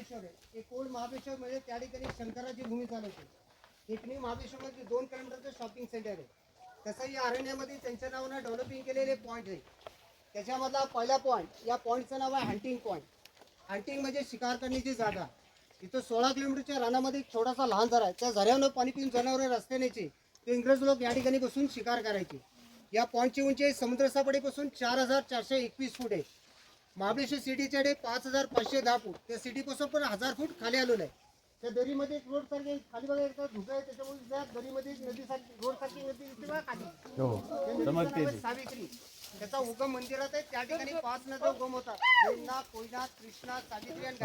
महाबळेश्वर आहे. एक ओल्ड महाबळेश्वर म्हणजे त्या ठिकाणी शंकराची भूमी चालवते. देखणी महाबळेश्वरमध्ये 2 किलोमीटरचं शॉपिंग सेंटर आहे. तसं या अरण्यामध्ये त्यांच्या नावानं डेव्हलपिंग केलेले पॉईंट आहे. त्याच्यामधला पहिला पॉईंट, या पॉईंटचं नाव आहे हंटिंग पॉईंट. हंटिंग म्हणजे शिकार करण्याची जागा. इथं 16 किलोमीटरच्या रानामध्ये एक छोटासा लहान झरा आहे. त्या झऱ्यावर पाणी पिऊन जनावरे रस्ते न्यायचे. ते इंग्रज लोक या ठिकाणी बसून शिकार करायचे. या पॉईंटची उंची समुद्रसपाटीपासून 4421 फूट आहे. महाबळेश्वर सिटीच्या 5510 फूट. त्या सिटीपासून पण 1000 फूट खाली आलेलं आहे. त्या दरीमध्ये एक रोड सारखी खाली बघा एक धुका आहे. त्याच्यामुळे त्या दरीमध्ये नदीसारखी रोड सारखी नदी दिसते बघा खाली. सावित्री त्याचा उगम मंदिरात आहे. त्या ठिकाणी 5 नद्या उगम होतात. यमुना, कोयना, कृष्णा, सावित्री आणि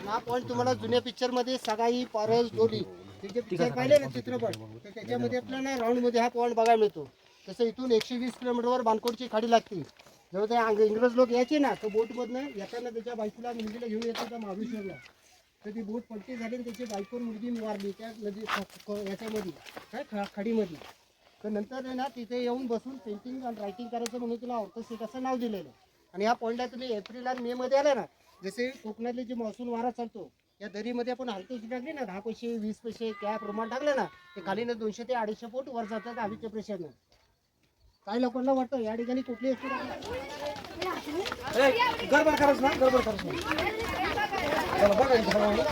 हा पॉईंट तुम्हाला जुन्या पिक्चर मध्ये सगाई, पारस, डोली हे जे पिक्चर पाहिले ना चित्रपट, तर त्याच्यामध्ये आपल्याला राऊंड मध्ये हा पॉईंट बघायला मिळतो. तसं इथून 120 किलोमीटरवर बाणकोटची खाडी लागते. जेव्हा ते इंग्रज लोक यायचे ना, तर बोटमधनं येताना त्याच्या बायकोला मुलगीला घेऊन येतात त्या महाबळेश्वरला. तर ती बोट पलटी झाली आणि त्याची बायको मुलगी मारली त्या नदी याच्यामध्ये काय खाडीमध्ये. तर नंतर आहे ना तिथे येऊन बसून पेंटिंग आणि रायटिंग करायचं म्हणून तिला ऑर्थोसिट असं नाव दिलेलं आहे. आणि या पॉईंटला तुम्ही एप्रिल आणि मे मध्ये आला ना, जसे कोकणातले जे मान्सून वारा चालतो या दरीमध्ये आपण हलकी टाकली ना, 10 पैसे 20 पैसे क्या प्रमाण टाकलं ना, ते खाली ना 200 ते 250 फूट वर जातात हवेच्या प्रेशरनं. काही लोकांना वाटतं या ठिकाणी कुठली असते गडबड करायच ना, गडबड करायच ना बघा.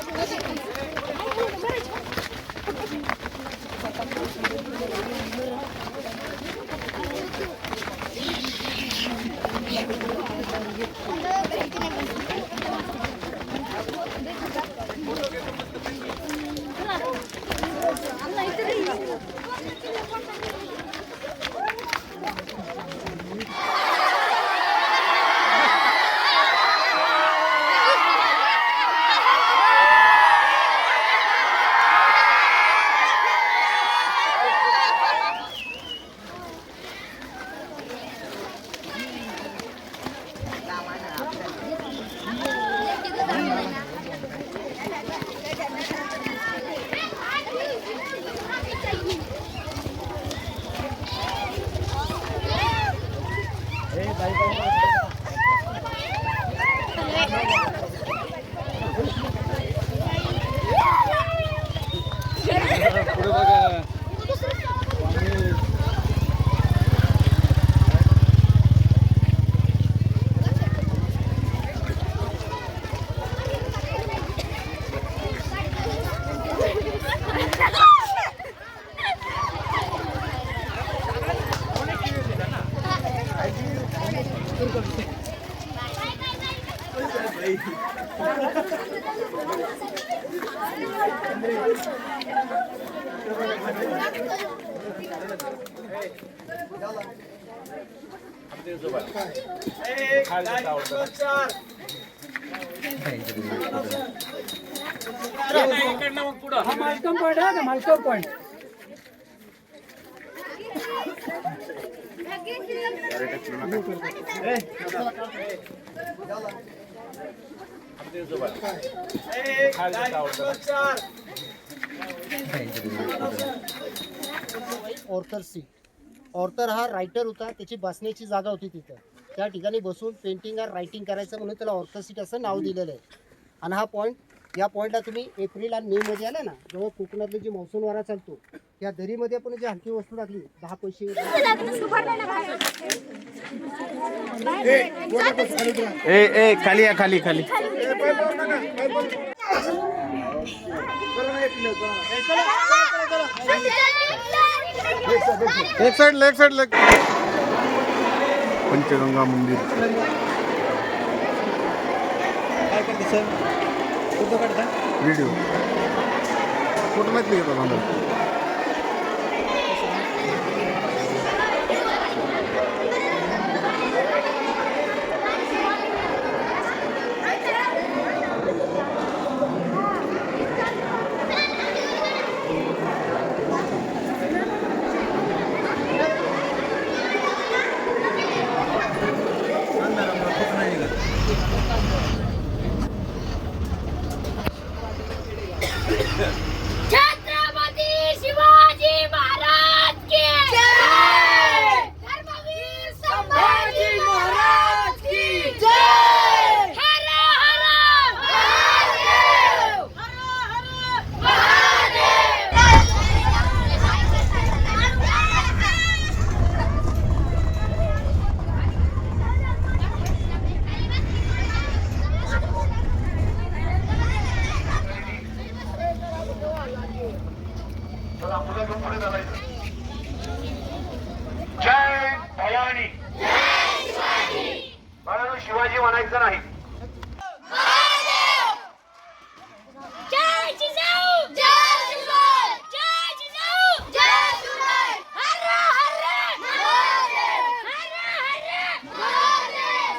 मालकम पॉइंट है ना, Malcolm point Arthur C. Arthur हा रायटर होता. त्याची बसण्याची जागा होती तिथं. त्या ठिकाणी बसून पेंटिंग आणि रायटिंग करायचं म्हणून त्याला ऑर्थर सीट असं नाव दिलेलं आहे. आणि हा पॉईंट, या पॉईंटला तुम्ही एप्रिल आणि मे मध्ये आला ना, जेव्हा कोकणातले जे मान्सून वारा चालतो त्या दरीमध्ये आपण जी हलकी वस्तू टाकली 10 पैसे खाली या खाली खाली एक साइड लेग पंचगंगा मंदिर काय करते सर? फोटो काढता? व्हिडिओ फोटो नाही घेतो मला. चालायचं. जय भवानी. बाळांनो, शिवाजी म्हणायचं नाही. जय जिजाऊ जय शिवाय जय जिजाऊ जय शिवाय हर हर महादेव हर हर महादेव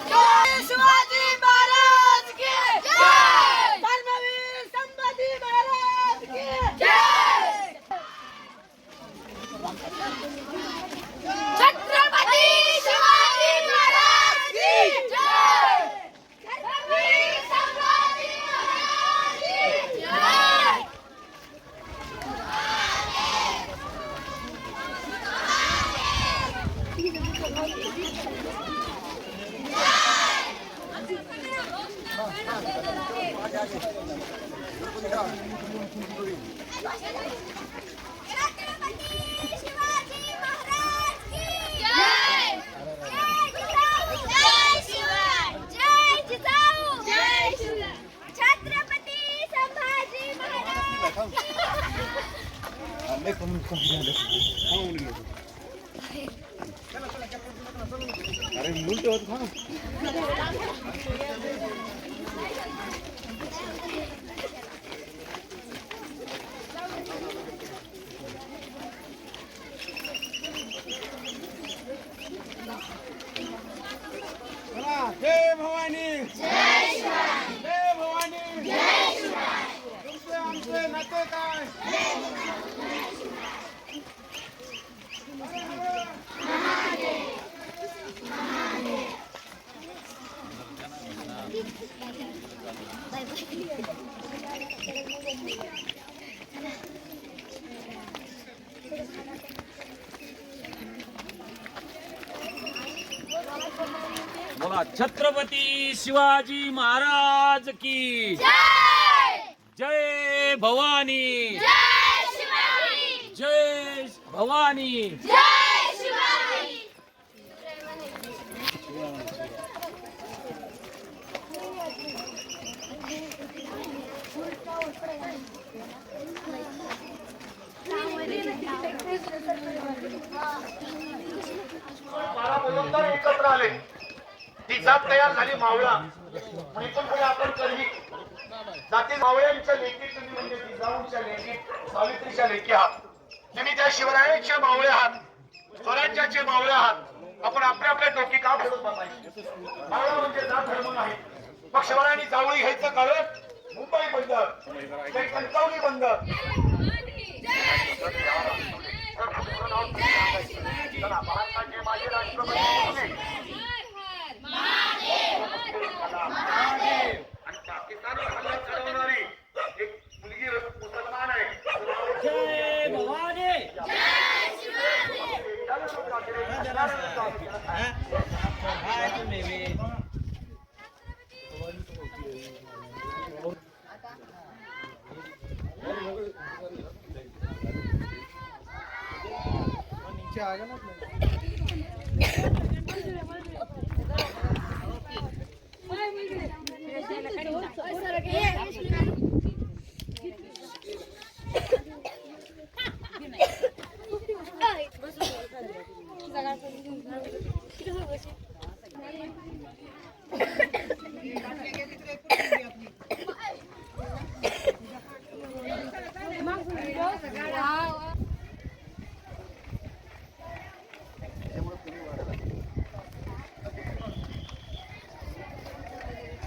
जय शिवाजी महाराज की जय धर्मवीर संभाजी महाराज की जय छत्रपती शिवाजी महाराज की जय छत्रपती संभाजी महाराज की जय छत्रपती शिवाजी महाराज की जय जय शिवाय जय जिजाऊ जय शिवाय छत्रपती संभाजी महाराज जय भवानी जय भवानी तुमचे आमचे नाते काय बोला छत्रपती शिवाजी महाराज की जय जय भवानी जय शिवाजी जय भवानी. जय शिवाजी बारा मुलंतर एकत्र आले. ती जात तयार झाली मावळा. आणि इथून पुढे आपण कधी जाती मावळ्यांच्या लेखी तुम्ही म्हणजे जिजाऊंच्या लेखी, सावित्रीच्या लेखी आहात. तुम्ही त्या शिवरायांच्या मावळे आहात, स्वराज्याचे मावळे आहात. आपण आपल्या आपल्या डोकी का फिरत बसायची? मावळा म्हणजे जात धर्म नाही. मग शिवरायांनी जावळी घ्यायचं कारण मुंबई बंद, कणकवली बंद. चला, महाराष्ट्राचे माजी राष्ट्रपती आणि पाकिस्तानवर हल्ला चढवणारी एक मुलगी मुसलमान आहे. जय भवानी.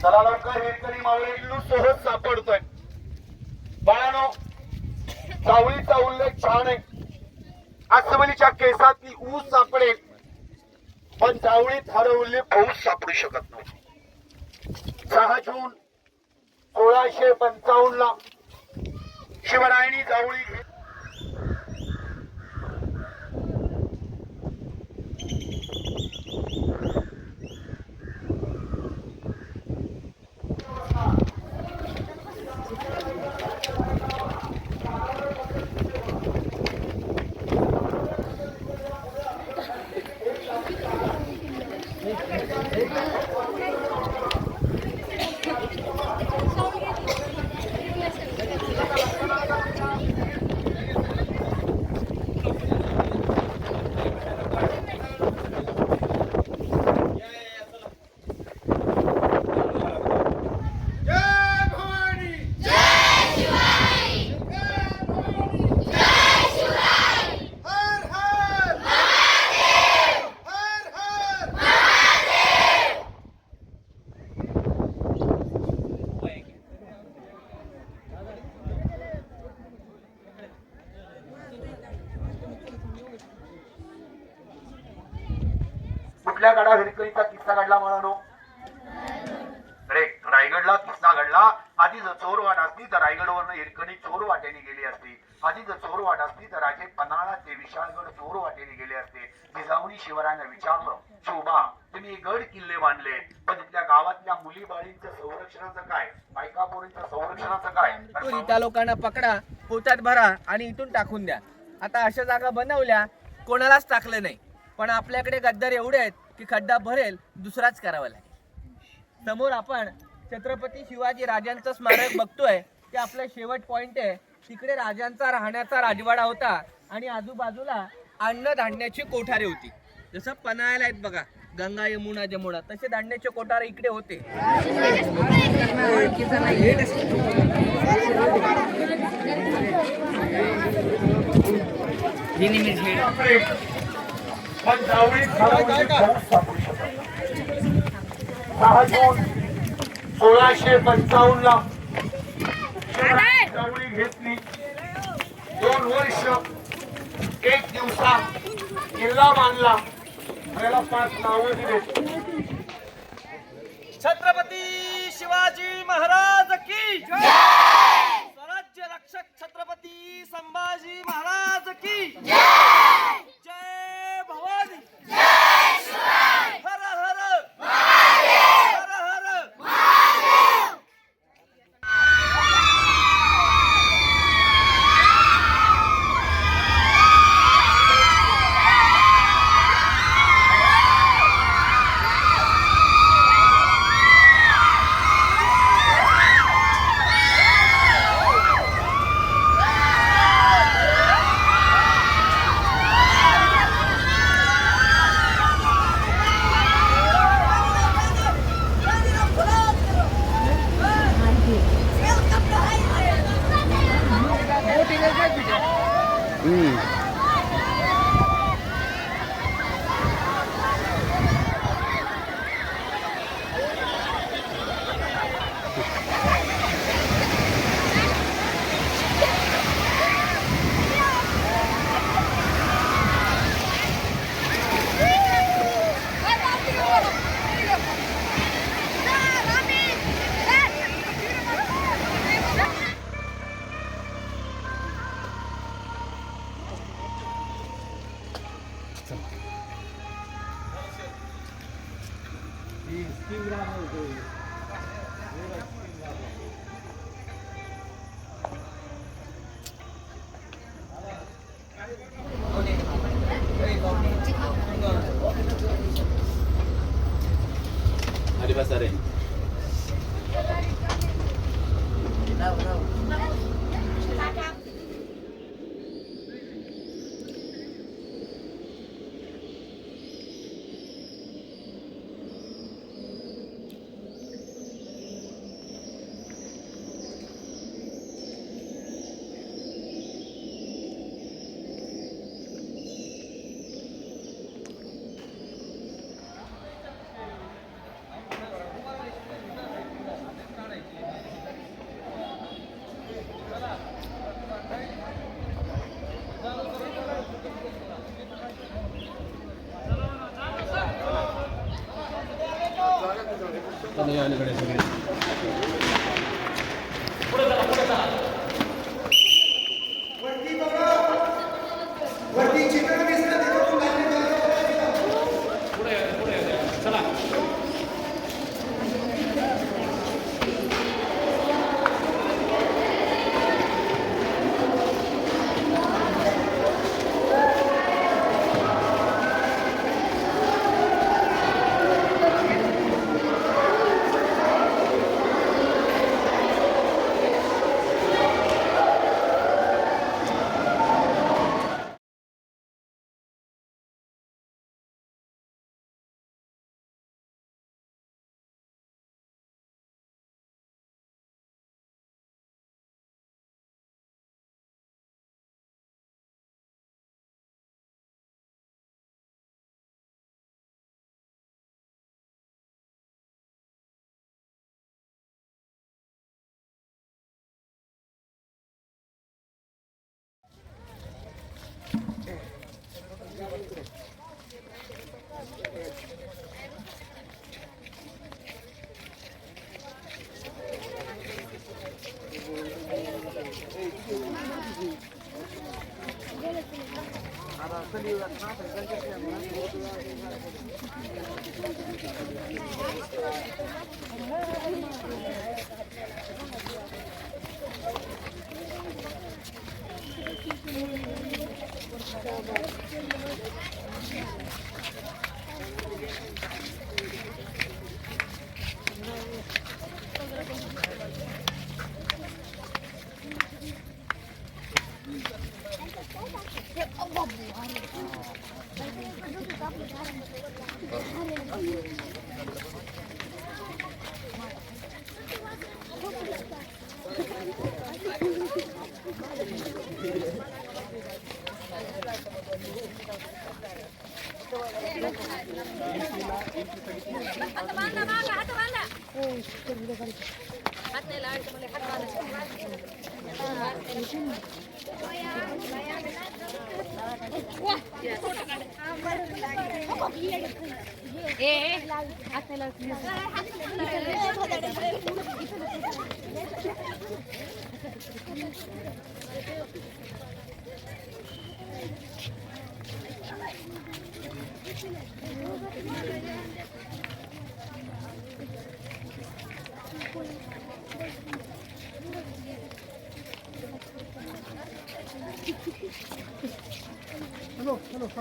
चला लवकर, हेतकरी मावळे इल्लू सहज सापडतोय. बाळानो, जावळीचा उल्लेख छान आहे. अस्वलीच्या केसातली ऊस सापडेल, पण जावळीत हरवले पाऊस सापडू शकत नव्हते. 6 जून 1655 ला शिवरायांनी जावळी घेतली. कुठल्या गडा हिरकणीचा किस्सा घडला म्हणून? अरे रायगडला किस्सा घडला. आधी जर चोर वाट असती तर रायगडवरनं हिरकणी चोर वाटेने गेली असती. आधी जर चोर वाट असती तर राजे पन्हाळा ते विशाळगड चोर वाटेने गेले असते. जिजाऊनी शिवरायांना विचारलं, शिवबा तुम्ही गड किल्ले बांधले पण तिथल्या गावातल्या मुली बाळींच्या संरक्षणाचं काय, बायका पोरींच्या संरक्षणाचं काय? तुम्ही त्या लोकांना पकडा, पोत्यात भरा आणि इथून टाकून द्या. आता अशा जागा बनवल्या, कोणालाच टाकलं नाही. पण आपल्याकडे गद्दार एवढे आहेत की खड्डा भरेल दुसराच करावा लागेल. समोर आपण छत्रपती शिवाजी राजांचं स्मारक बघतोय. ते आपलं शेवट पॉइंट आहे. तिकडे राजांचा राहण्याचा राजवाडा होता आणि आजूबाजूला अन्नधान्याची कोठारे होती. जसं पन्हाळ्याला आहेत बघा, गंगा यमुना जमुना, तसे धान्याचे कोठारे इकडे होते. पण जावळी खालावली पाऊस सापडू शकत. 6 जून 1655 ला जावळी घेतली. 2 वर्ष 1 दिवसात किल्ला बांधला. त्याला 5 नावं दिले. छत्रपती शिवाजी महाराज की स्वराज्य रक्षक छत्रपती संभाजी महाराज की जय भवानी. हर हर हर हर. हात बांधा मागं, हात बांधा. हात नाही लावायचं मला, हात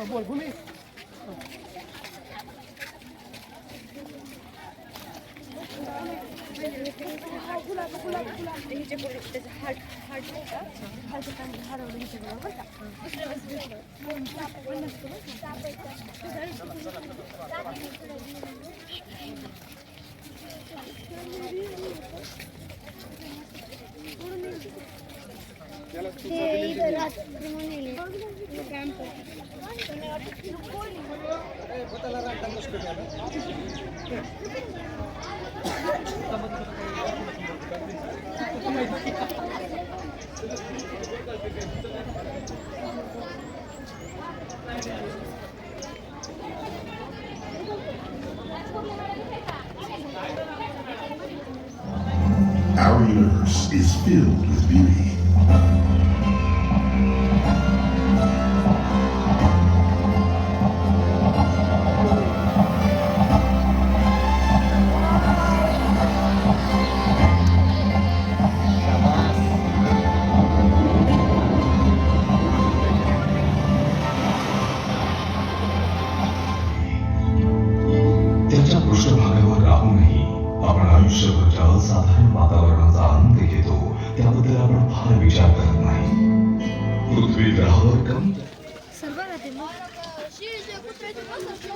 बोल भूमी. Our universe is filled with beauty. त्याच्या पृष्ठभागावर राहूनही आपण आयुष्यभर असाधारण वातावरणाचा आनंद घेतो, त्याबद्दल आपण फार विचार करत नाही. पृथ्वी ग्रहावर कमी शिळीचे कुत्र्याचे मस्त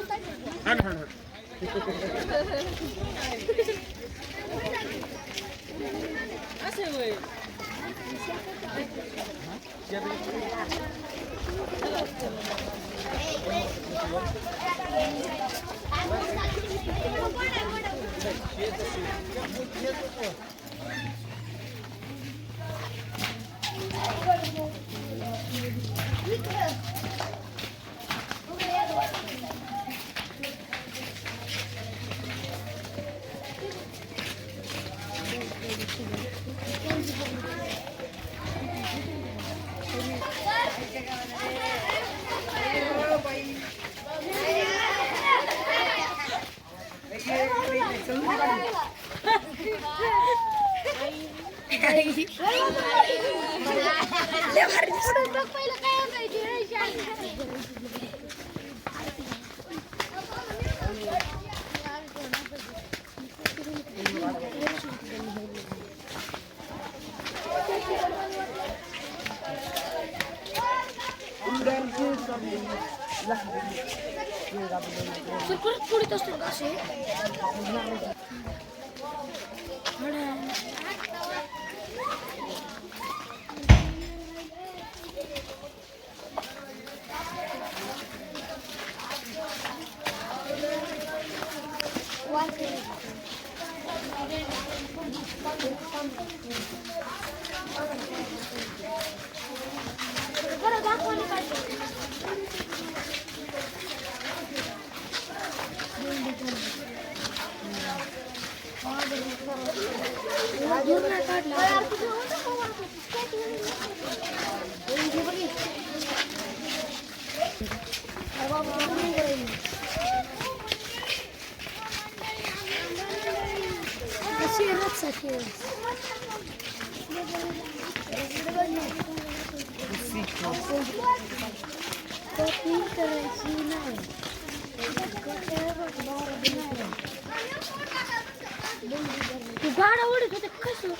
पुढीत असतो का असे बरं दाखवलं पाहिजे काढला तू गाडा ओढत होते कसं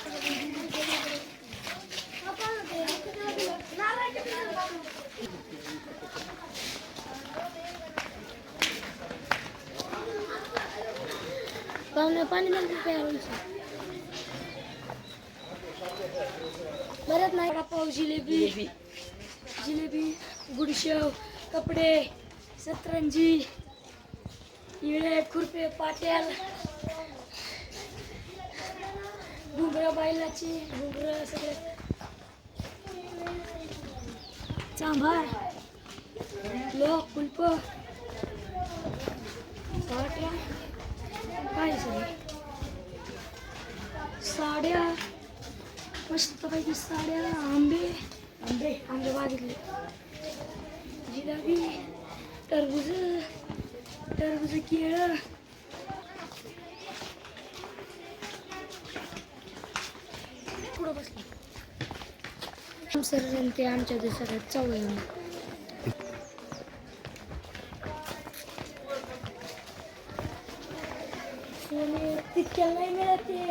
पाणी बरं नाही पाव जिलेबी गुडशेव कपडे सतरंजी इळे खुरपे पाट्याल घुंगरं बैलाची घुंगरं सगळे चांभार लोक कुलप पाट्या काय सगळे साड्या मस्तपैकी साड्या आंबे बागितले जिलेबी टरबूज केळं पुढं बसले सर ते आमच्या देशात चवळ तितक्या नाही मिळत ते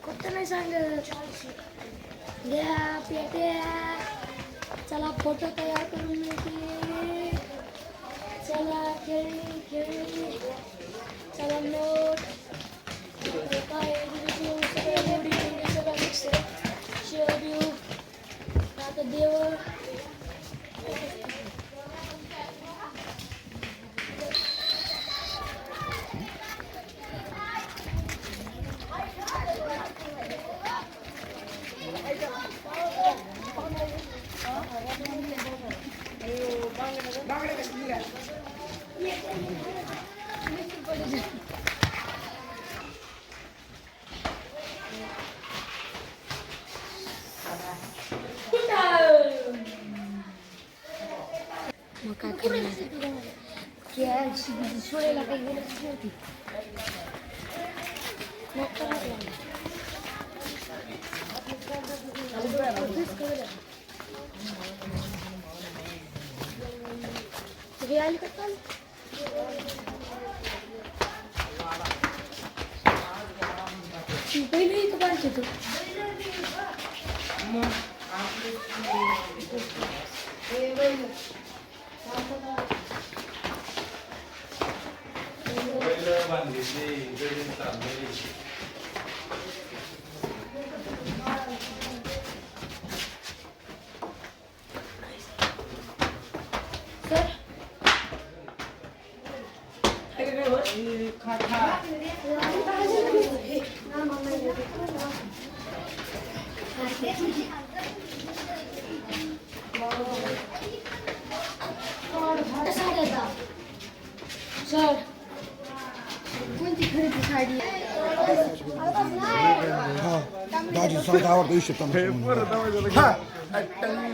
कुठं नाही सांगत द्या पेट्या चला फोटो तयार करून मिळते चला खेळी चला नोट काय सगळं मिक्स शेव बिव आता देव मग काय करायचं सोयला काही गरज नव्हती मग करावं लागलं हे आली का चाल पहिले इथं पाहिजे तू सर कोणती खरेदी साडी दाजी साऊथ आवडतो हिशोब आई